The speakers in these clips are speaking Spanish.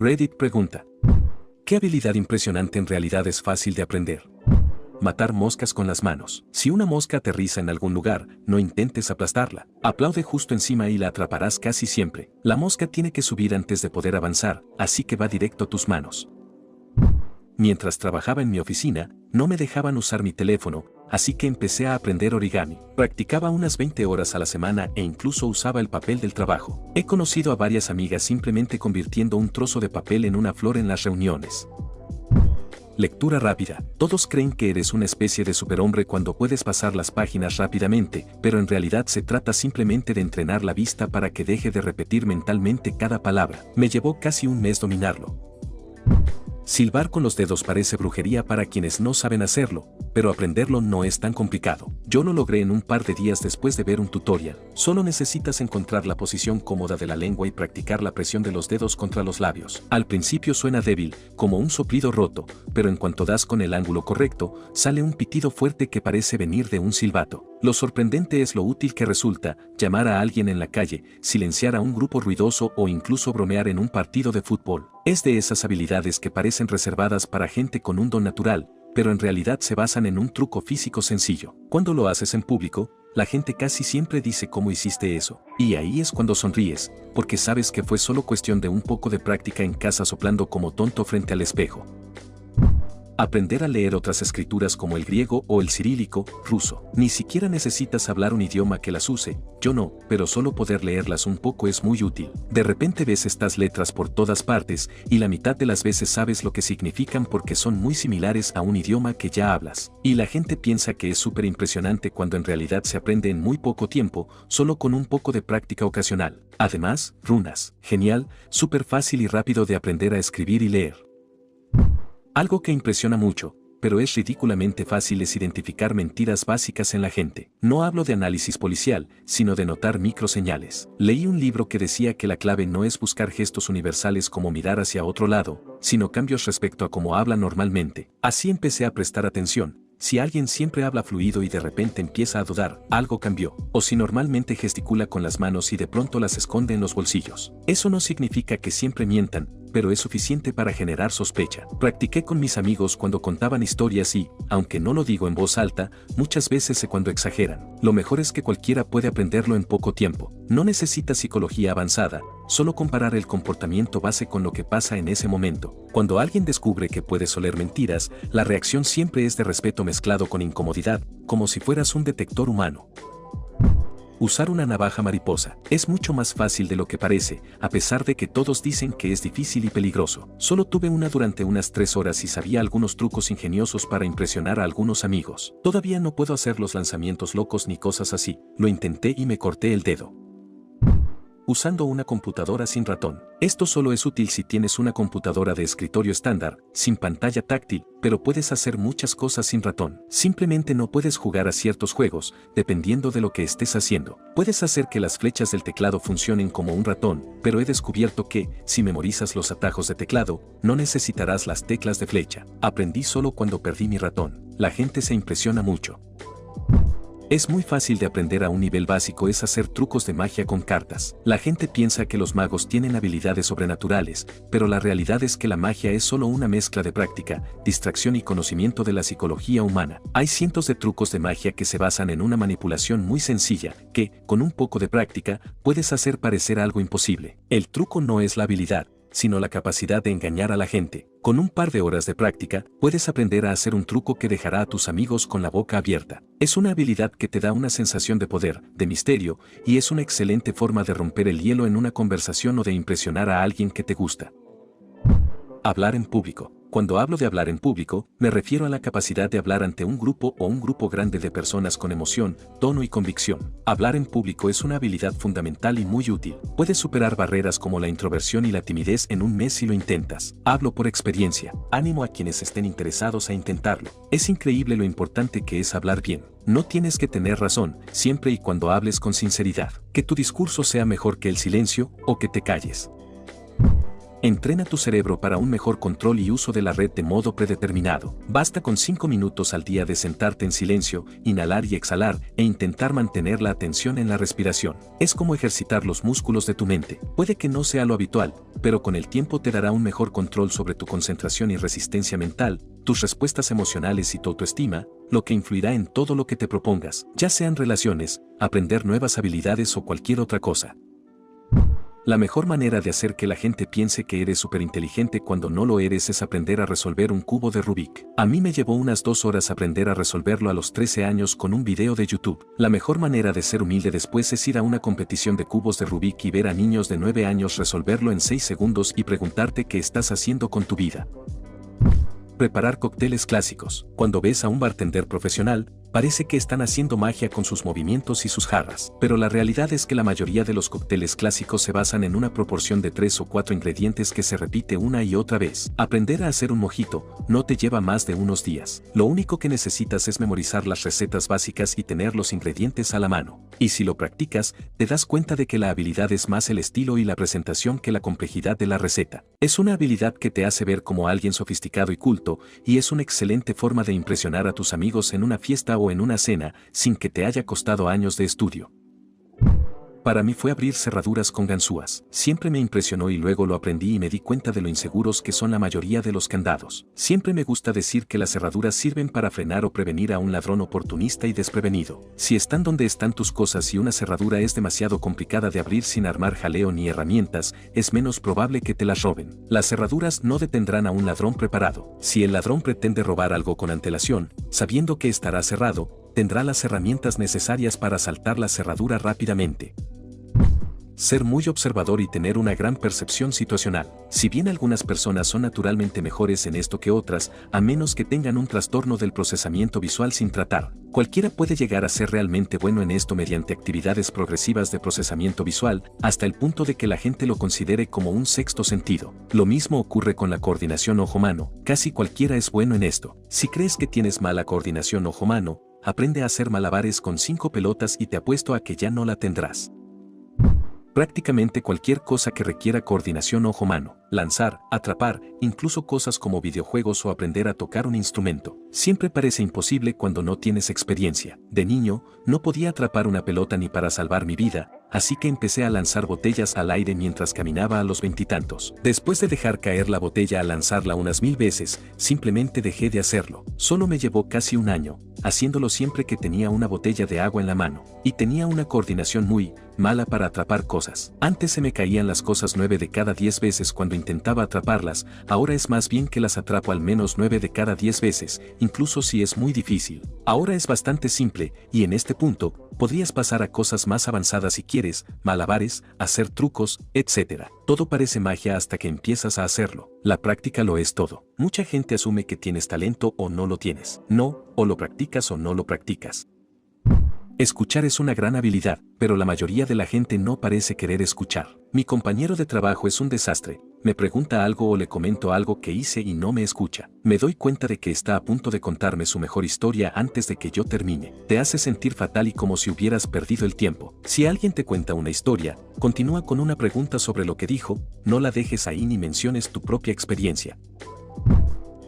Reddit pregunta: ¿qué habilidad impresionante en realidad es fácil de aprender? Matar moscas con las manos. Si una mosca aterriza en algún lugar, no intentes aplastarla. Aplaude justo encima y la atraparás casi siempre. La mosca tiene que subir antes de poder avanzar, así que va directo a tus manos. Mientras trabajaba en mi oficina, no me dejaban usar mi teléfono, así que empecé a aprender origami. Practicaba unas 20 horas a la semana e incluso usaba el papel del trabajo. He conocido a varias amigas simplemente convirtiendo un trozo de papel en una flor en las reuniones. Lectura rápida. Todos creen que eres una especie de superhombre cuando puedes pasar las páginas rápidamente, pero en realidad se trata simplemente de entrenar la vista para que deje de repetir mentalmente cada palabra. Me llevó casi un mes dominarlo. Silbar con los dedos parece brujería para quienes no saben hacerlo, pero aprenderlo no es tan complicado. Yo lo logré en un par de días después de ver un tutorial. Solo necesitas encontrar la posición cómoda de la lengua y practicar la presión de los dedos contra los labios. Al principio suena débil, como un soplido roto, pero en cuanto das con el ángulo correcto, sale un pitido fuerte que parece venir de un silbato. Lo sorprendente es lo útil que resulta: llamar a alguien en la calle, silenciar a un grupo ruidoso o incluso bromear en un partido de fútbol. Es de esas habilidades que parecen reservadas para gente con un don natural, pero en realidad se basan en un truco físico sencillo. Cuando lo haces en público, la gente casi siempre dice cómo hiciste eso. Y ahí es cuando sonríes, porque sabes que fue solo cuestión de un poco de práctica en casa soplando como tonto frente al espejo. Aprender a leer otras escrituras como el griego o el cirílico, ruso. Ni siquiera necesitas hablar un idioma que las use, yo no, pero solo poder leerlas un poco es muy útil. De repente ves estas letras por todas partes y la mitad de las veces sabes lo que significan porque son muy similares a un idioma que ya hablas. Y la gente piensa que es súper impresionante cuando en realidad se aprende en muy poco tiempo, solo con un poco de práctica ocasional. Además, runas. Genial, súper fácil y rápido de aprender a escribir y leer. Algo que impresiona mucho, pero es ridículamente fácil, es identificar mentiras básicas en la gente. No hablo de análisis policial, sino de notar microseñales. Leí un libro que decía que la clave no es buscar gestos universales como mirar hacia otro lado, sino cambios respecto a cómo habla normalmente. Así empecé a prestar atención. Si alguien siempre habla fluido y de repente empieza a dudar, algo cambió. O si normalmente gesticula con las manos y de pronto las esconde en los bolsillos. Eso no significa que siempre mientan, pero es suficiente para generar sospecha. Practiqué con mis amigos cuando contaban historias y, aunque no lo digo en voz alta, muchas veces sé cuando exageran. Lo mejor es que cualquiera puede aprenderlo en poco tiempo. No necesita psicología avanzada, solo comparar el comportamiento base con lo que pasa en ese momento. Cuando alguien descubre que puedes oler mentiras, la reacción siempre es de respeto mezclado con incomodidad, como si fueras un detector humano. Usar una navaja mariposa es mucho más fácil de lo que parece, a pesar de que todos dicen que es difícil y peligroso. Solo tuve una durante unas 3 horas y sabía algunos trucos ingeniosos para impresionar a algunos amigos. Todavía no puedo hacer los lanzamientos locos ni cosas así. Lo intenté y me corté el dedo. Usando una computadora sin ratón. Esto solo es útil si tienes una computadora de escritorio estándar, sin pantalla táctil, pero puedes hacer muchas cosas sin ratón. Simplemente no puedes jugar a ciertos juegos, dependiendo de lo que estés haciendo. Puedes hacer que las flechas del teclado funcionen como un ratón, pero he descubierto que, si memorizas los atajos de teclado, no necesitarás las teclas de flecha. Aprendí solo cuando perdí mi ratón. La gente se impresiona mucho. Es muy fácil de aprender a un nivel básico, es hacer trucos de magia con cartas. La gente piensa que los magos tienen habilidades sobrenaturales, pero la realidad es que la magia es solo una mezcla de práctica, distracción y conocimiento de la psicología humana. Hay cientos de trucos de magia que se basan en una manipulación muy sencilla, que, con un poco de práctica, puedes hacer parecer algo imposible. El truco no es la habilidad, sino la capacidad de engañar a la gente. Con un par de horas de práctica, puedes aprender a hacer un truco que dejará a tus amigos con la boca abierta. Es una habilidad que te da una sensación de poder, de misterio, y es una excelente forma de romper el hielo en una conversación o de impresionar a alguien que te gusta. Hablar en público. Cuando hablo de hablar en público, me refiero a la capacidad de hablar ante un grupo o un grupo grande de personas con emoción, tono y convicción. Hablar en público es una habilidad fundamental y muy útil. Puedes superar barreras como la introversión y la timidez en un mes si lo intentas. Hablo por experiencia. Ánimo a quienes estén interesados a intentarlo. Es increíble lo importante que es hablar bien. No tienes que tener razón, siempre y cuando hables con sinceridad. Que tu discurso sea mejor que el silencio o que te calles. Entrena tu cerebro para un mejor control y uso de la red de modo predeterminado. Basta con 5 minutos al día de sentarte en silencio, inhalar y exhalar, e intentar mantener la atención en la respiración. Es como ejercitar los músculos de tu mente. Puede que no sea lo habitual, pero con el tiempo te dará un mejor control sobre tu concentración y resistencia mental, tus respuestas emocionales y tu autoestima, lo que influirá en todo lo que te propongas, ya sean relaciones, aprender nuevas habilidades o cualquier otra cosa. La mejor manera de hacer que la gente piense que eres superinteligente cuando no lo eres es aprender a resolver un cubo de Rubik. A mí me llevó unas 2 horas aprender a resolverlo a los 13 años con un video de YouTube. La mejor manera de ser humilde después es ir a una competición de cubos de Rubik y ver a niños de 9 años resolverlo en 6 segundos y preguntarte qué estás haciendo con tu vida. Preparar cócteles clásicos. Cuando ves a un bartender profesional, parece que están haciendo magia con sus movimientos y sus jarras, pero la realidad es que la mayoría de los cócteles clásicos se basan en una proporción de 3 o 4 ingredientes que se repite una y otra vez. Aprender a hacer un mojito no te lleva más de unos días. Lo único que necesitas es memorizar las recetas básicas y tener los ingredientes a la mano. Y si lo practicas, te das cuenta de que la habilidad es más el estilo y la presentación que la complejidad de la receta. Es una habilidad que te hace ver como alguien sofisticado y culto, y es una excelente forma de impresionar a tus amigos en una fiesta o en una cena, sin que te haya costado años de estudio. Para mí fue abrir cerraduras con ganzúas. Siempre me impresionó y luego lo aprendí y me di cuenta de lo inseguros que son la mayoría de los candados. Siempre me gusta decir que las cerraduras sirven para frenar o prevenir a un ladrón oportunista y desprevenido. Si están donde están tus cosas y una cerradura es demasiado complicada de abrir sin armar jaleo ni herramientas, es menos probable que te las roben. Las cerraduras no detendrán a un ladrón preparado. Si el ladrón pretende robar algo con antelación, sabiendo que estará cerrado, tendrá las herramientas necesarias para saltar la cerradura rápidamente. Ser muy observador y tener una gran percepción situacional. Si bien algunas personas son naturalmente mejores en esto que otras, a menos que tengan un trastorno del procesamiento visual sin tratar, cualquiera puede llegar a ser realmente bueno en esto mediante actividades progresivas de procesamiento visual, hasta el punto de que la gente lo considere como un sexto sentido. Lo mismo ocurre con la coordinación ojo-mano, casi cualquiera es bueno en esto. Si crees que tienes mala coordinación ojo-mano, aprende a hacer malabares con 5 pelotas y te apuesto a que ya no la tendrás. Prácticamente cualquier cosa que requiera coordinación ojo-mano, lanzar, atrapar, incluso cosas como videojuegos o aprender a tocar un instrumento, siempre parece imposible cuando no tienes experiencia. De niño, no podía atrapar una pelota ni para salvar mi vida, así que empecé a lanzar botellas al aire mientras caminaba a los 20 y tantos. Después de dejar caer la botella al lanzarla unas 1000 veces, simplemente dejé de hacerlo. Solo me llevó casi un año, haciéndolo siempre que tenía una botella de agua en la mano, y tenía una coordinación muy mala para atrapar cosas. Antes se me caían las cosas 9 de cada 10 veces cuando intentaba atraparlas, ahora es más bien que las atrapo al menos 9 de cada 10 veces, incluso si es muy difícil. Ahora es bastante simple, y en este punto, podrías pasar a cosas más avanzadas si quieres, malabares, hacer trucos, etc. Todo parece magia hasta que empiezas a hacerlo. La práctica lo es todo. Mucha gente asume que tienes talento o no lo tienes. No, o lo practicas o no lo practicas. Escuchar es una gran habilidad, pero la mayoría de la gente no parece querer escuchar. Mi compañero de trabajo es un desastre. Me pregunta algo o le comento algo que hice y no me escucha. Me doy cuenta de que está a punto de contarme su mejor historia antes de que yo termine. Te hace sentir fatal y como si hubieras perdido el tiempo. Si alguien te cuenta una historia, continúa con una pregunta sobre lo que dijo, no la dejes ahí ni menciones tu propia experiencia.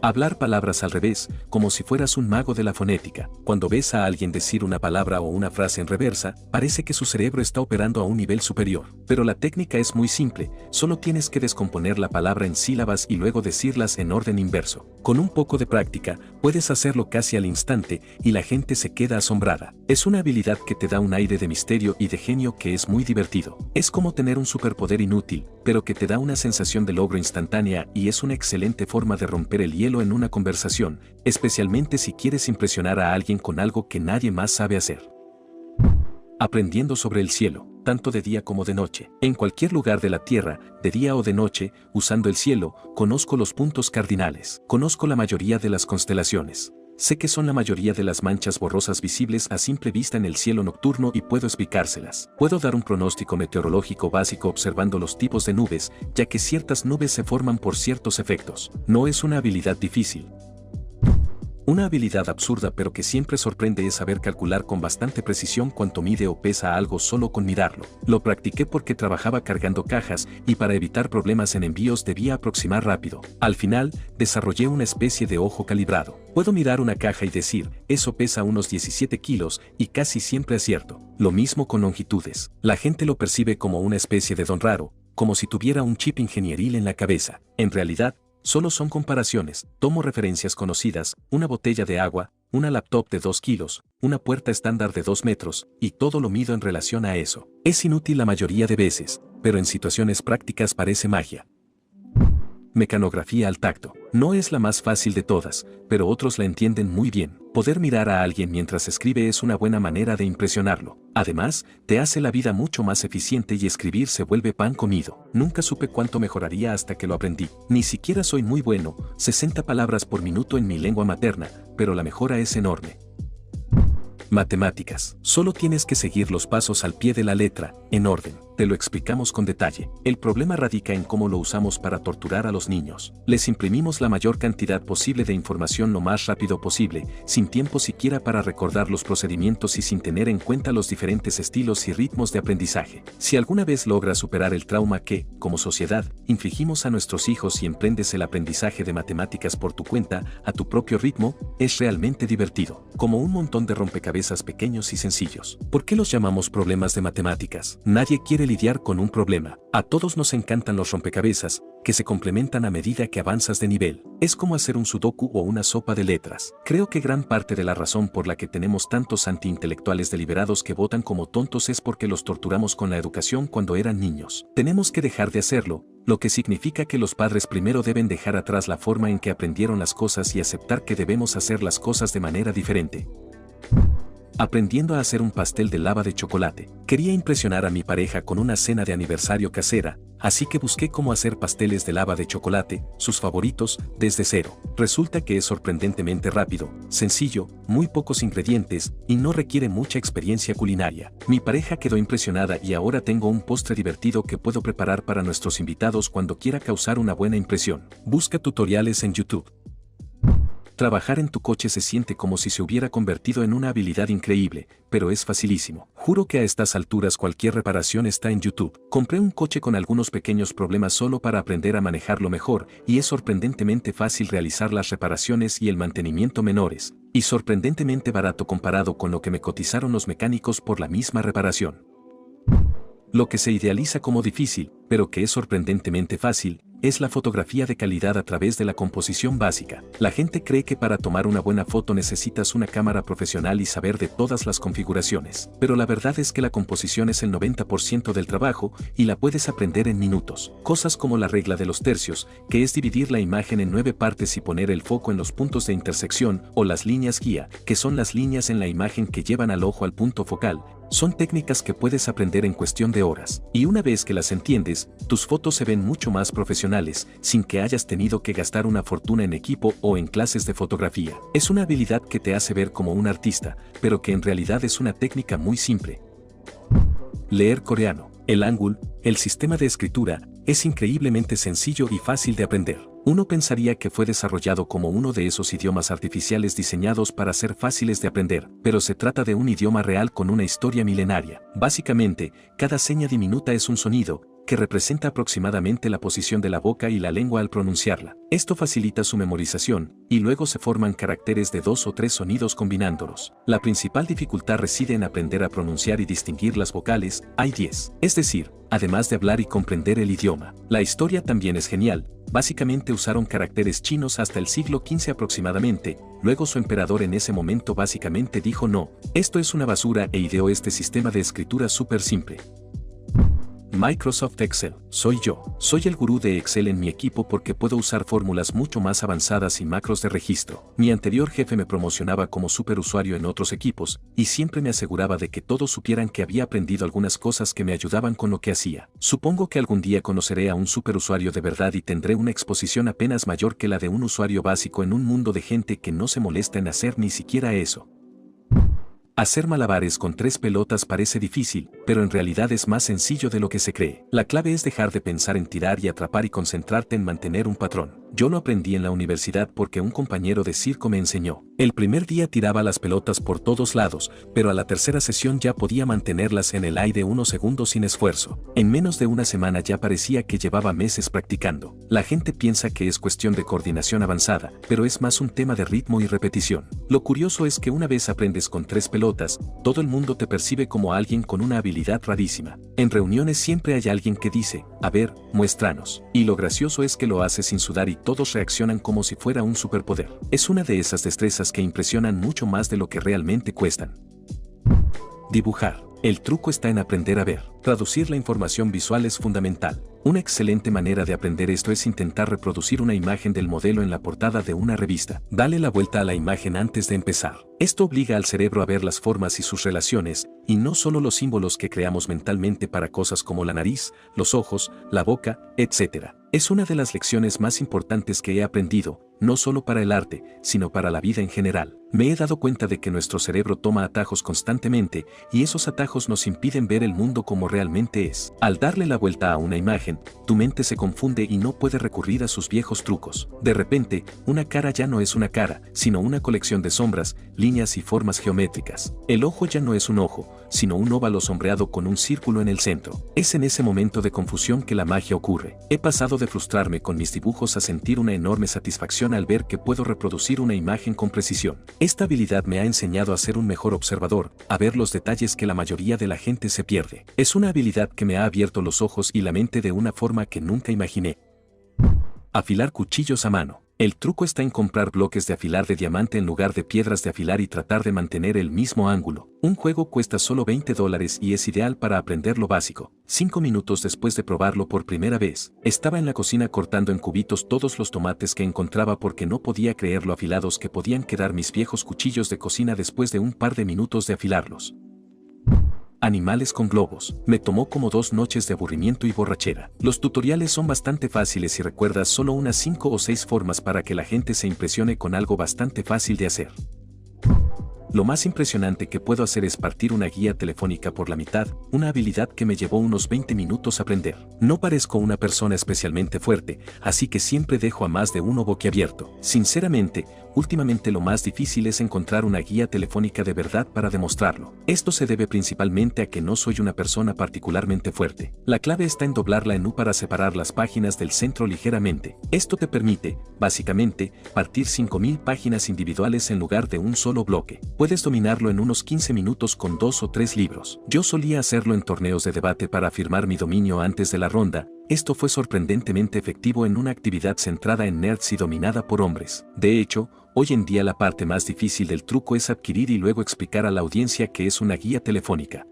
Hablar palabras al revés, como si fueras un mago de la fonética. Cuando ves a alguien decir una palabra o una frase en reversa, parece que su cerebro está operando a un nivel superior. Pero la técnica es muy simple, solo tienes que descomponer la palabra en sílabas y luego decirlas en orden inverso. Con un poco de práctica, puedes hacerlo casi al instante y la gente se queda asombrada. Es una habilidad que te da un aire de misterio y de genio que es muy divertido. Es como tener un superpoder inútil, pero que te da una sensación de logro instantánea y es una excelente forma de romper el hielo en una conversación, especialmente si quieres impresionar a alguien con algo que nadie más sabe hacer. Aprendiendo sobre el cielo, tanto de día como de noche. En cualquier lugar de la Tierra, de día o de noche, usando el cielo, conozco los puntos cardinales. Conozco la mayoría de las constelaciones. Sé que son la mayoría de las manchas borrosas visibles a simple vista en el cielo nocturno y puedo explicárselas. Puedo dar un pronóstico meteorológico básico observando los tipos de nubes, ya que ciertas nubes se forman por ciertos efectos. No es una habilidad difícil. Una habilidad absurda pero que siempre sorprende es saber calcular con bastante precisión cuánto mide o pesa algo solo con mirarlo. Lo practiqué porque trabajaba cargando cajas y para evitar problemas en envíos debía aproximar rápido. Al final, desarrollé una especie de ojo calibrado. Puedo mirar una caja y decir, eso pesa unos 17 kilos y casi siempre acierto. Lo mismo con longitudes. La gente lo percibe como una especie de don raro, como si tuviera un chip ingenieril en la cabeza. En realidad, solo son comparaciones. Tomo referencias conocidas, una botella de agua, una laptop de 2 kilos, una puerta estándar de 2 metros, y todo lo mido en relación a eso. Es inútil la mayoría de veces, pero en situaciones prácticas parece magia. Mecanografía al tacto. No es la más fácil de todas, pero otros la entienden muy bien. Poder mirar a alguien mientras escribe es una buena manera de impresionarlo. Además, te hace la vida mucho más eficiente y escribir se vuelve pan comido. Nunca supe cuánto mejoraría hasta que lo aprendí. Ni siquiera soy muy bueno, 60 palabras por minuto en mi lengua materna, pero la mejora es enorme. Matemáticas. Solo tienes que seguir los pasos al pie de la letra, en orden. Te lo explicamos con detalle. El problema radica en cómo lo usamos para torturar a los niños. Les imprimimos la mayor cantidad posible de información lo más rápido posible, sin tiempo siquiera para recordar los procedimientos y sin tener en cuenta los diferentes estilos y ritmos de aprendizaje. Si alguna vez logras superar el trauma que, como sociedad, infligimos a nuestros hijos y emprendes el aprendizaje de matemáticas por tu cuenta, a tu propio ritmo, es realmente divertido. Como un montón de rompecabezas pequeños y sencillos. ¿Por qué los llamamos problemas de matemáticas? Nadie quiere lidiar con un problema. A todos nos encantan los rompecabezas, que se complementan a medida que avanzas de nivel. Es como hacer un sudoku o una sopa de letras. Creo que gran parte de la razón por la que tenemos tantos antiintelectuales deliberados que votan como tontos es porque los torturamos con la educación cuando eran niños. Tenemos que dejar de hacerlo, lo que significa que los padres primero deben dejar atrás la forma en que aprendieron las cosas y aceptar que debemos hacer las cosas de manera diferente. Aprendiendo a hacer un pastel de lava de chocolate. Quería impresionar a mi pareja con una cena de aniversario casera, así que busqué cómo hacer pasteles de lava de chocolate, sus favoritos, desde cero. Resulta que es sorprendentemente rápido, sencillo, muy pocos ingredientes, y no requiere mucha experiencia culinaria. Mi pareja quedó impresionada y ahora tengo un postre divertido que puedo preparar para nuestros invitados cuando quiera causar una buena impresión. Busca tutoriales en YouTube. Trabajar en tu coche se siente como si se hubiera convertido en una habilidad increíble, pero es facilísimo. Juro que a estas alturas cualquier reparación está en YouTube. Compré un coche con algunos pequeños problemas solo para aprender a manejarlo mejor, y es sorprendentemente fácil realizar las reparaciones y el mantenimiento menores, y sorprendentemente barato comparado con lo que me cotizaron los mecánicos por la misma reparación. Lo que se idealiza como difícil, pero que es sorprendentemente fácil, es la fotografía de calidad a través de la composición básica. La gente cree que para tomar una buena foto necesitas una cámara profesional y saber de todas las configuraciones, pero la verdad es que la composición es el 90% del trabajo y la puedes aprender en minutos. Cosas como la regla de los tercios, que es dividir la imagen en 9 partes y poner el foco en los puntos de intersección, o las líneas guía, que son las líneas en la imagen que llevan al ojo al punto focal. Son técnicas que puedes aprender en cuestión de horas, y una vez que las entiendes, tus fotos se ven mucho más profesionales, sin que hayas tenido que gastar una fortuna en equipo o en clases de fotografía. Es una habilidad que te hace ver como un artista, pero que en realidad es una técnica muy simple. Leer coreano. El Hangul, el sistema de escritura, es increíblemente sencillo y fácil de aprender. Uno pensaría que fue desarrollado como uno de esos idiomas artificiales diseñados para ser fáciles de aprender, pero se trata de un idioma real con una historia milenaria. Básicamente, cada seña diminuta es un sonido, que representa aproximadamente la posición de la boca y la lengua al pronunciarla. Esto facilita su memorización, y luego se forman caracteres de 2 o 3 sonidos combinándolos. La principal dificultad reside en aprender a pronunciar y distinguir las vocales, hay 10. Es decir, además de hablar y comprender el idioma. La historia también es genial. Básicamente usaron caracteres chinos hasta el siglo XV aproximadamente, luego su emperador en ese momento básicamente dijo no, esto es una basura e ideó este sistema de escritura súper simple. Microsoft Excel. Soy yo. Soy el gurú de Excel en mi equipo porque puedo usar fórmulas mucho más avanzadas y macros de registro. Mi anterior jefe me promocionaba como superusuario en otros equipos, y siempre me aseguraba de que todos supieran que había aprendido algunas cosas que me ayudaban con lo que hacía. Supongo que algún día conoceré a un superusuario de verdad y tendré una exposición apenas mayor que la de un usuario básico en un mundo de gente que no se molesta en hacer ni siquiera eso. Hacer malabares con 3 pelotas parece difícil, pero en realidad es más sencillo de lo que se cree. La clave es dejar de pensar en tirar y atrapar y concentrarte en mantener un patrón. Yo lo aprendí en la universidad porque un compañero de circo me enseñó. El primer día tiraba las pelotas por todos lados, pero a la tercera sesión ya podía mantenerlas en el aire unos segundos sin esfuerzo. En menos de una semana ya parecía que llevaba meses practicando. La gente piensa que es cuestión de coordinación avanzada, pero es más un tema de ritmo y repetición. Lo curioso es que una vez aprendes con 3 pelotas, todo el mundo te percibe como alguien con una habilidad rarísima. En reuniones siempre hay alguien que dice, a ver, muéstranos. Y lo gracioso es que lo hace sin sudar y todos reaccionan como si fuera un superpoder. Es una de esas destrezas que impresionan mucho más de lo que realmente cuestan. Dibujar. El truco está en aprender a ver. Traducir la información visual es fundamental. Una excelente manera de aprender esto es intentar reproducir una imagen del modelo en la portada de una revista. Dale la vuelta a la imagen antes de empezar. Esto obliga al cerebro a ver las formas y sus relaciones, y no solo los símbolos que creamos mentalmente para cosas como la nariz, los ojos, la boca, etc. Es una de las lecciones más importantes que he aprendido, no solo para el arte, sino para la vida en general. Me he dado cuenta de que nuestro cerebro toma atajos constantemente, y esos atajos nos impiden ver el mundo como realmente es. Al darle la vuelta a una imagen, tu mente se confunde y no puede recurrir a sus viejos trucos. De repente, una cara ya no es una cara, sino una colección de sombras, líneas y formas geométricas. El ojo ya no es un ojo, sino un óvalo sombreado con un círculo en el centro. Es en ese momento de confusión que la magia ocurre. He pasado de frustrarme con mis dibujos a sentir una enorme satisfacción al ver que puedo reproducir una imagen con precisión. Esta habilidad me ha enseñado a ser un mejor observador, a ver los detalles que la mayoría de la gente se pierde. Es una habilidad que me ha abierto los ojos y la mente de una forma que nunca imaginé. Afilar cuchillos a mano. El truco está en comprar bloques de afilar de diamante en lugar de piedras de afilar y tratar de mantener el mismo ángulo. Un juego cuesta solo $20 y es ideal para aprender lo básico. 5 minutos después de probarlo por primera vez, estaba en la cocina cortando en cubitos todos los tomates que encontraba porque no podía creer lo afilados que podían quedar mis viejos cuchillos de cocina después de un par de minutos de afilarlos. Animales con globos. Me tomó como 2 noches de aburrimiento y borrachera. Los tutoriales son bastante fáciles y recuerdas solo unas 5 o 6 formas para que la gente se impresione con algo bastante fácil de hacer. Lo más impresionante que puedo hacer es partir una guía telefónica por la mitad, una habilidad que me llevó unos 20 minutos aprender. No parezco una persona especialmente fuerte, así que siempre dejo a más de uno boquiabierto. Sinceramente, últimamente lo más difícil es encontrar una guía telefónica de verdad para demostrarlo. Esto se debe principalmente a que no soy una persona particularmente fuerte. La clave está en doblarla en U para separar las páginas del centro ligeramente. Esto te permite, básicamente, partir 5000 páginas individuales en lugar de un solo bloque. Puedes dominarlo en unos 15 minutos con 2 o 3 libros. Yo solía hacerlo en torneos de debate para afirmar mi dominio antes de la ronda. Esto fue sorprendentemente efectivo en una actividad centrada en nerds y dominada por hombres. De hecho, hoy en día la parte más difícil del truco es adquirir y luego explicar a la audiencia qué es una guía telefónica.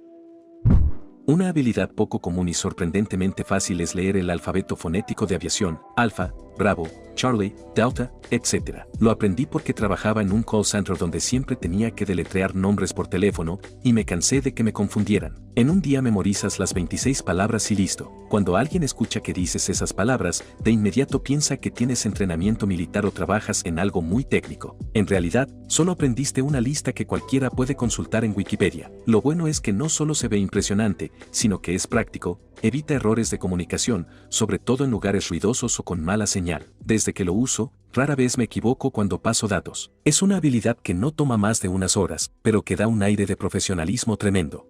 Una habilidad poco común y sorprendentemente fácil es leer el alfabeto fonético de aviación, Alfa, Bravo, Charlie, Delta, etc. Lo aprendí porque trabajaba en un call center donde siempre tenía que deletrear nombres por teléfono, y me cansé de que me confundieran. En un día memorizas las 26 palabras y listo. Cuando alguien escucha que dices esas palabras, de inmediato piensa que tienes entrenamiento militar o trabajas en algo muy técnico. En realidad, solo aprendiste una lista que cualquiera puede consultar en Wikipedia. Lo bueno es que no solo se ve impresionante, sino que es práctico, evita errores de comunicación, sobre todo en lugares ruidosos o con mala señal. Desde que lo uso, rara vez me equivoco cuando paso datos. Es una habilidad que no toma más de unas horas, pero que da un aire de profesionalismo tremendo.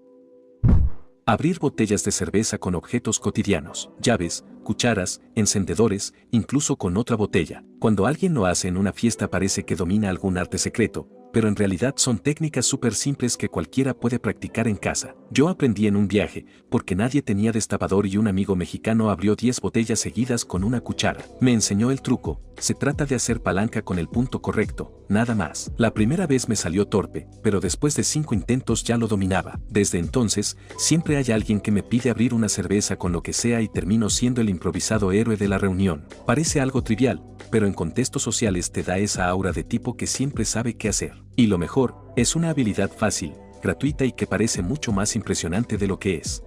Abrir botellas de cerveza con objetos cotidianos, llaves, cucharas, encendedores, incluso con otra botella. Cuando alguien lo hace en una fiesta parece que domina algún arte secreto, pero en realidad son técnicas súper simples que cualquiera puede practicar en casa. Yo aprendí en un viaje, porque nadie tenía destapador y un amigo mexicano abrió 10 botellas seguidas con una cuchara. Me enseñó el truco. Se trata de hacer palanca con el punto correcto, nada más. La primera vez me salió torpe, pero después de 5 intentos ya lo dominaba. Desde entonces, siempre hay alguien que me pide abrir una cerveza con lo que sea y termino siendo el improvisado héroe de la reunión. Parece algo trivial, pero en contextos sociales te da esa aura de tipo que siempre sabe qué hacer. Y lo mejor, es una habilidad fácil, gratuita y que parece mucho más impresionante de lo que es.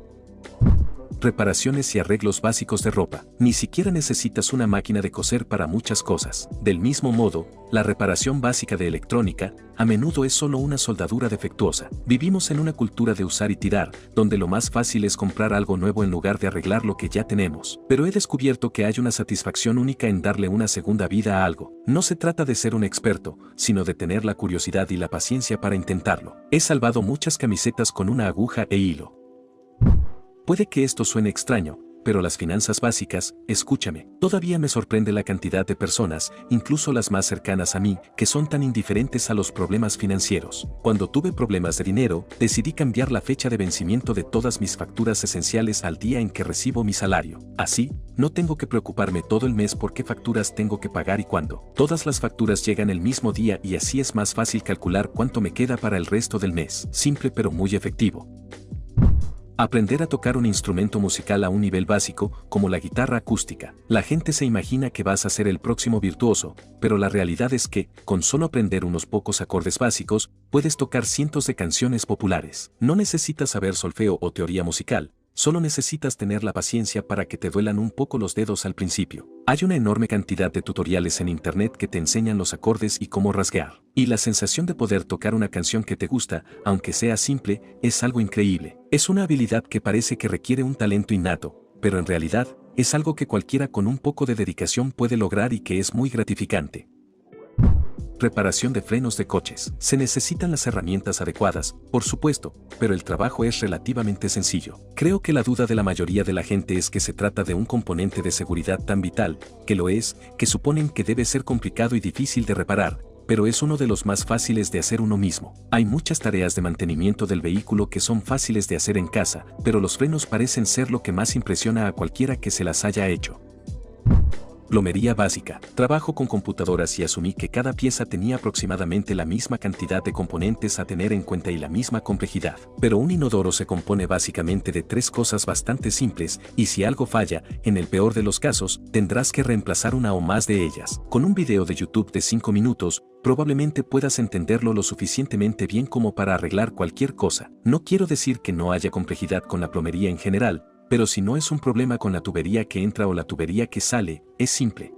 Reparaciones y arreglos básicos de ropa. Ni siquiera necesitas una máquina de coser para muchas cosas. Del mismo modo, la reparación básica de electrónica a menudo es solo una soldadura defectuosa. Vivimos en una cultura de usar y tirar, donde lo más fácil es comprar algo nuevo en lugar de arreglar lo que ya tenemos. Pero he descubierto que hay una satisfacción única en darle una segunda vida a algo. No se trata de ser un experto, sino de tener la curiosidad y la paciencia para intentarlo. He salvado muchas camisetas con una aguja e hilo. Puede que esto suene extraño, pero las finanzas básicas, escúchame, todavía me sorprende la cantidad de personas, incluso las más cercanas a mí, que son tan indiferentes a los problemas financieros. Cuando tuve problemas de dinero, decidí cambiar la fecha de vencimiento de todas mis facturas esenciales al día en que recibo mi salario. Así, no tengo que preocuparme todo el mes por qué facturas tengo que pagar y cuándo. Todas las facturas llegan el mismo día y así es más fácil calcular cuánto me queda para el resto del mes. Simple pero muy efectivo. Aprender a tocar un instrumento musical a un nivel básico, como la guitarra acústica. La gente se imagina que vas a ser el próximo virtuoso, pero la realidad es que, con solo aprender unos pocos acordes básicos, puedes tocar cientos de canciones populares. No necesitas saber solfeo o teoría musical, solo necesitas tener la paciencia para que te duelan un poco los dedos al principio. Hay una enorme cantidad de tutoriales en internet que te enseñan los acordes y cómo rasguear. Y la sensación de poder tocar una canción que te gusta, aunque sea simple, es algo increíble. Es una habilidad que parece que requiere un talento innato, pero en realidad, es algo que cualquiera con un poco de dedicación puede lograr y que es muy gratificante. Reparación de frenos de coches. Se necesitan las herramientas adecuadas, por supuesto, pero el trabajo es relativamente sencillo. Creo que la duda de la mayoría de la gente es que se trata de un componente de seguridad tan vital, que lo es, que suponen que debe ser complicado y difícil de reparar, pero es uno de los más fáciles de hacer uno mismo. Hay muchas tareas de mantenimiento del vehículo que son fáciles de hacer en casa, pero los frenos parecen ser lo que más impresiona a cualquiera que se las haya hecho. Plomería básica. Trabajo con computadoras y asumí que cada pieza tenía aproximadamente la misma cantidad de componentes a tener en cuenta y la misma complejidad. Pero un inodoro se compone básicamente de 3 cosas bastante simples, y si algo falla, en el peor de los casos, tendrás que reemplazar una o más de ellas. Con un video de YouTube de 5 minutos, probablemente puedas entenderlo lo suficientemente bien como para arreglar cualquier cosa. No quiero decir que no haya complejidad con la plomería en general, pero si no es un problema con la tubería que entra o la tubería que sale, es simple.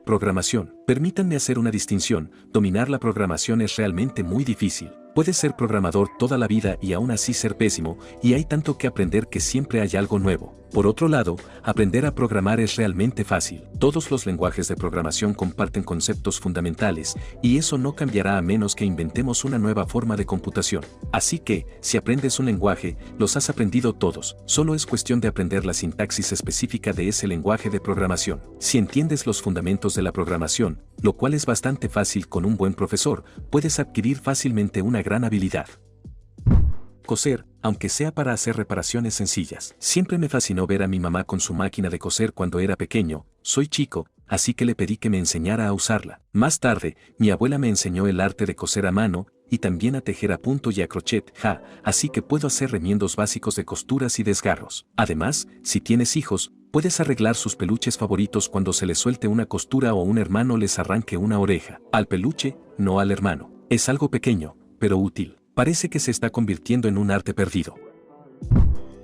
Programación. Permítanme hacer una distinción, dominar la programación es realmente muy difícil. Puedes ser programador toda la vida y aún así ser pésimo, y hay tanto que aprender que siempre hay algo nuevo. Por otro lado, aprender a programar es realmente fácil. Todos los lenguajes de programación comparten conceptos fundamentales, y eso no cambiará a menos que inventemos una nueva forma de computación. Así que, si aprendes un lenguaje, los has aprendido todos. Solo es cuestión de aprender la sintaxis específica de ese lenguaje de programación. Si entiendes los fundamentos de la programación, lo cual es bastante fácil con un buen profesor, puedes adquirir fácilmente una gran habilidad. Coser, aunque sea para hacer reparaciones sencillas. Siempre me fascinó ver a mi mamá con su máquina de coser cuando era pequeño. Soy chico, así que le pedí que me enseñara a usarla. Más tarde, mi abuela me enseñó el arte de coser a mano, y también a tejer a punto y a crochet, así que puedo hacer remiendos básicos de costuras y desgarros. Además, si tienes hijos, puedes arreglar sus peluches favoritos cuando se les suelte una costura o un hermano les arranque una oreja. Al peluche, no al hermano. Es algo pequeño, pero útil. Parece que se está convirtiendo en un arte perdido.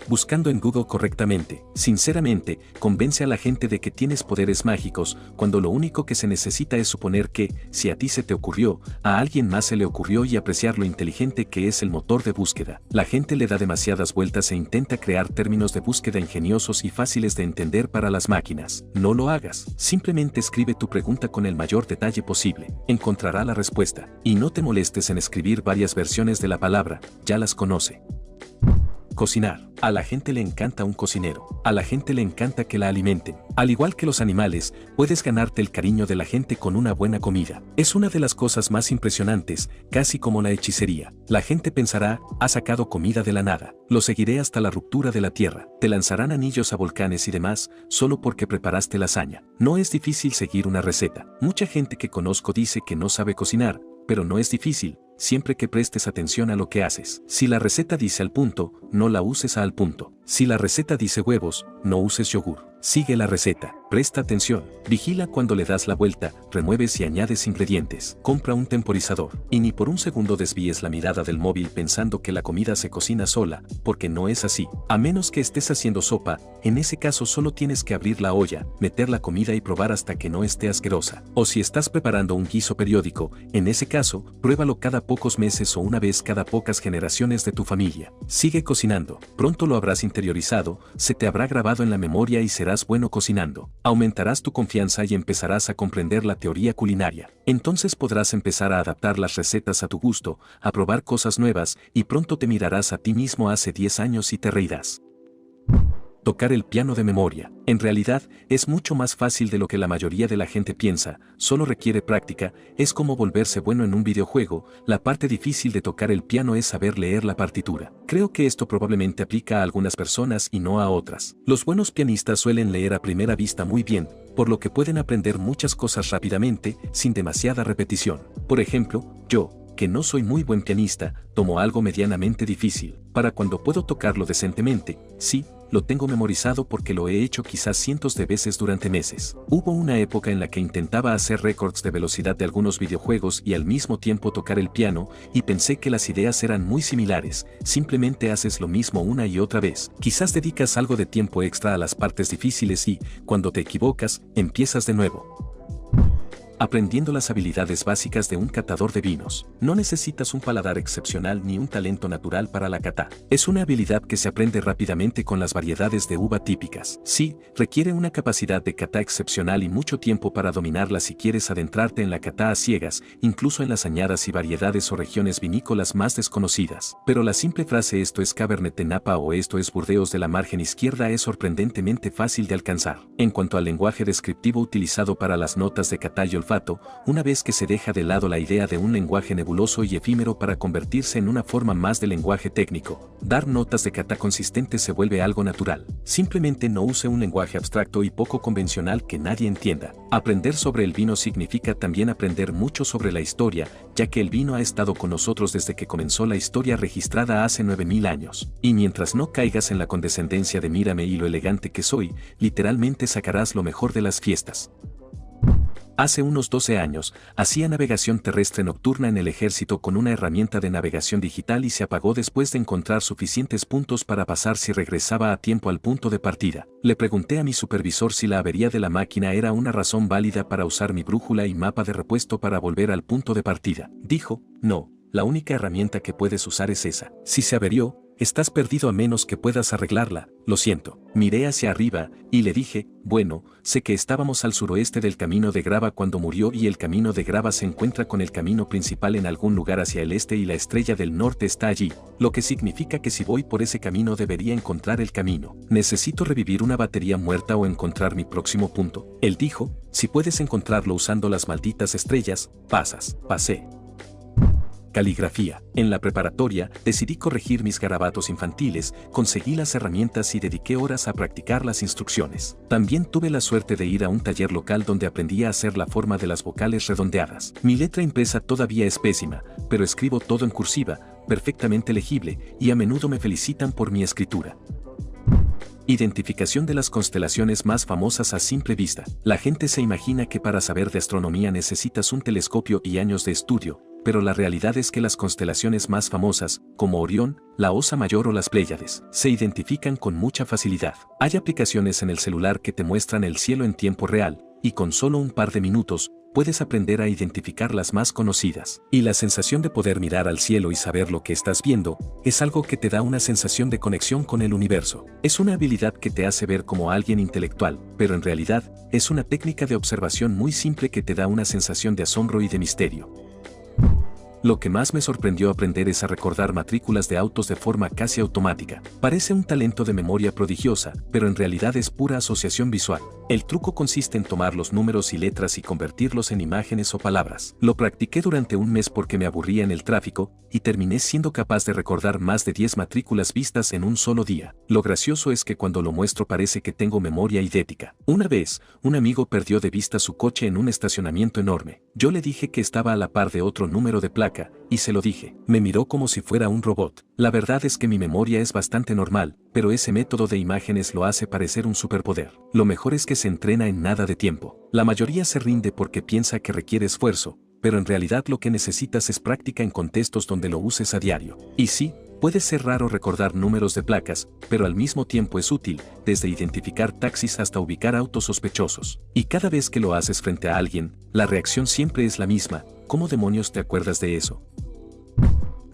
Buscando en Google correctamente. Sinceramente, convence a la gente de que tienes poderes mágicos, cuando lo único que se necesita es suponer que, si a ti se te ocurrió, a alguien más se le ocurrió y apreciar lo inteligente que es el motor de búsqueda. La gente le da demasiadas vueltas e intenta crear términos de búsqueda ingeniosos y fáciles de entender para las máquinas. No lo hagas. Simplemente escribe tu pregunta con el mayor detalle posible. Encontrará la respuesta. Y no te molestes en escribir varias versiones de la palabra, ya las conoce. Cocinar. A la gente le encanta un cocinero. A la gente le encanta que la alimenten. Al igual que los animales, puedes ganarte el cariño de la gente con una buena comida. Es una de las cosas más impresionantes, casi como la hechicería. La gente pensará, ha sacado comida de la nada. Lo seguiré hasta la ruptura de la tierra. Te lanzarán anillos a volcanes y demás, solo porque preparaste lasaña. No es difícil seguir una receta. Mucha gente que conozco dice que no sabe cocinar, pero no es difícil, siempre que prestes atención a lo que haces. Si la receta dice al punto, no la uses al punto. Si la receta dice huevos, no uses yogur. Sigue la receta. Presta atención. Vigila cuando le das la vuelta, remueves y añades ingredientes. Compra un temporizador. Y ni por un segundo desvíes la mirada del móvil pensando que la comida se cocina sola, porque no es así. A menos que estés haciendo sopa, en ese caso solo tienes que abrir la olla, meter la comida y probar hasta que no esté asquerosa. O si estás preparando un guiso periódico, en ese caso, pruébalo cada pocos meses o una vez cada pocas generaciones de tu familia. Sigue cocinando. Pronto lo habrás interiorizado, se te habrá grabado en la memoria y serás bueno cocinando. Aumentarás tu confianza y empezarás a comprender la teoría culinaria. Entonces podrás empezar a adaptar las recetas a tu gusto, a probar cosas nuevas y pronto te mirarás a ti mismo hace 10 años y te reirás. Tocar el piano de memoria. En realidad, es mucho más fácil de lo que la mayoría de la gente piensa, solo requiere práctica, es como volverse bueno en un videojuego, la parte difícil de tocar el piano es saber leer la partitura. Creo que esto probablemente aplica a algunas personas y no a otras. Los buenos pianistas suelen leer a primera vista muy bien, por lo que pueden aprender muchas cosas rápidamente, sin demasiada repetición. Por ejemplo, yo, que no soy muy buen pianista, tomo algo medianamente difícil. Para cuando puedo tocarlo decentemente, sí, lo tengo memorizado porque lo he hecho quizás cientos de veces durante meses. Hubo una época en la que intentaba hacer récords de velocidad de algunos videojuegos y al mismo tiempo tocar el piano, y pensé que las ideas eran muy similares, simplemente haces lo mismo una y otra vez. Quizás dedicas algo de tiempo extra a las partes difíciles y, cuando te equivocas, empiezas de nuevo. Aprendiendo las habilidades básicas de un catador de vinos. No necesitas un paladar excepcional ni un talento natural para la cata. Es una habilidad que se aprende rápidamente con las variedades de uva típicas. Sí, requiere una capacidad de cata excepcional y mucho tiempo para dominarla si quieres adentrarte en la cata a ciegas, incluso en las añadas y variedades o regiones vinícolas más desconocidas. Pero la simple frase "esto es Cabernet de Napa" o "esto es Burdeos" de la margen izquierda es sorprendentemente fácil de alcanzar. En cuanto al lenguaje descriptivo utilizado para las notas de cata y olfato, una vez que se deja de lado la idea de un lenguaje nebuloso y efímero para convertirse en una forma más de lenguaje técnico, dar notas de cata consistentes se vuelve algo natural. Simplemente no use un lenguaje abstracto y poco convencional que nadie entienda. Aprender sobre el vino significa también aprender mucho sobre la historia, ya que el vino ha estado con nosotros desde que comenzó la historia registrada hace 9000 años. Y mientras no caigas en la condescendencia de "mírame y lo elegante que soy", literalmente sacarás lo mejor de las fiestas. Hace unos 12 años, hacía navegación terrestre nocturna en el ejército con una herramienta de navegación digital y se apagó después de encontrar suficientes puntos para pasar si regresaba a tiempo al punto de partida. Le pregunté a mi supervisor si la avería de la máquina era una razón válida para usar mi brújula y mapa de repuesto para volver al punto de partida. Dijo, no, la única herramienta que puedes usar es esa. Si se averió, estás perdido a menos que puedas arreglarla, lo siento. Miré hacia arriba, y le dije, bueno, sé que estábamos al suroeste del camino de grava cuando murió y el camino de grava se encuentra con el camino principal en algún lugar hacia el este y la estrella del norte está allí, lo que significa que si voy por ese camino debería encontrar el camino. ¿Necesito revivir una batería muerta o encontrar mi próximo punto? Él dijo, si puedes encontrarlo usando las malditas estrellas, pasé. Caligrafía. En la preparatoria, decidí corregir mis garabatos infantiles, conseguí las herramientas y dediqué horas a practicar las instrucciones. También tuve la suerte de ir a un taller local donde aprendí a hacer la forma de las vocales redondeadas. Mi letra impresa todavía es pésima, pero escribo todo en cursiva, perfectamente legible, y a menudo me felicitan por mi escritura. Identificación de las constelaciones más famosas a simple vista. La gente se imagina que para saber de astronomía necesitas un telescopio y años de estudio, pero la realidad es que las constelaciones más famosas, como Orión, la Osa Mayor o las Pléyades, se identifican con mucha facilidad. Hay aplicaciones en el celular que te muestran el cielo en tiempo real, y con solo un par de minutos, puedes aprender a identificar las más conocidas. Y la sensación de poder mirar al cielo y saber lo que estás viendo, es algo que te da una sensación de conexión con el universo. Es una habilidad que te hace ver como alguien intelectual, pero en realidad, es una técnica de observación muy simple que te da una sensación de asombro y de misterio. Lo que más me sorprendió aprender es a recordar matrículas de autos de forma casi automática. Parece un talento de memoria prodigiosa, pero en realidad es pura asociación visual. El truco consiste en tomar los números y letras y convertirlos en imágenes o palabras. Lo practiqué durante un mes porque me aburría en el tráfico, y terminé siendo capaz de recordar más de 10 matrículas vistas en un solo día. Lo gracioso es que cuando lo muestro parece que tengo memoria idética. Una vez, un amigo perdió de vista su coche en un estacionamiento enorme. Yo le dije que estaba a la par de otro número de placa, placa, y se lo dije. Me miró como si fuera un robot. La verdad es que mi memoria es bastante normal, pero ese método de imágenes lo hace parecer un superpoder. Lo mejor es que se entrena en nada de tiempo. La mayoría se rinde porque piensa que requiere esfuerzo, pero en realidad lo que necesitas es práctica en contextos donde lo uses a diario. Y sí, puede ser raro recordar números de placas, pero al mismo tiempo es útil, desde identificar taxis hasta ubicar autos sospechosos. Y cada vez que lo haces frente a alguien, la reacción siempre es la misma. ¿Cómo demonios te acuerdas de eso?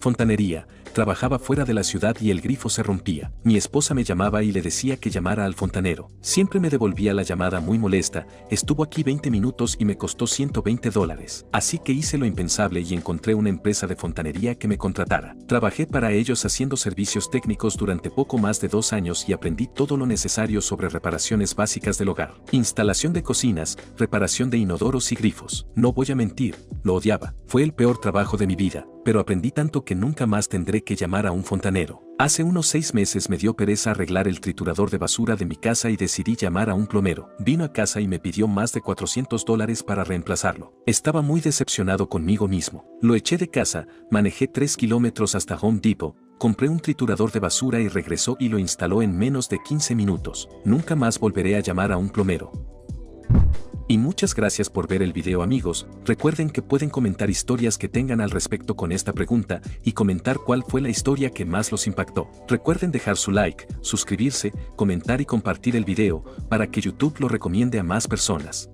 Fontanería. Trabajaba fuera de la ciudad y el grifo se rompía. Mi esposa me llamaba y le decía que llamara al fontanero. Siempre me devolvía la llamada muy molesta. Estuvo aquí 20 minutos y me costó $120. Así que hice lo impensable y encontré una empresa de fontanería que me contratara. Trabajé para ellos haciendo servicios técnicos durante poco más de 2 años y aprendí todo lo necesario sobre reparaciones básicas del hogar. Instalación de cocinas, reparación de inodoros y grifos. No voy a mentir, lo odiaba. Fue el peor trabajo de mi vida, pero aprendí tanto que nunca más tendré que llamar a un fontanero. Hace unos 6 meses me dio pereza arreglar el triturador de basura de mi casa y decidí llamar a un plomero. Vino a casa y me pidió más de $400 para reemplazarlo. Estaba muy decepcionado conmigo mismo. Lo eché de casa, manejé 3 kilómetros hasta Home Depot, compré un triturador de basura y regresó y lo instaló en menos de 15 minutos. Nunca más volveré a llamar a un plomero. Y muchas gracias por ver el video, amigos. Recuerden que pueden comentar historias que tengan al respecto con esta pregunta y comentar cuál fue la historia que más los impactó. Recuerden dejar su like, suscribirse, comentar y compartir el video para que YouTube lo recomiende a más personas.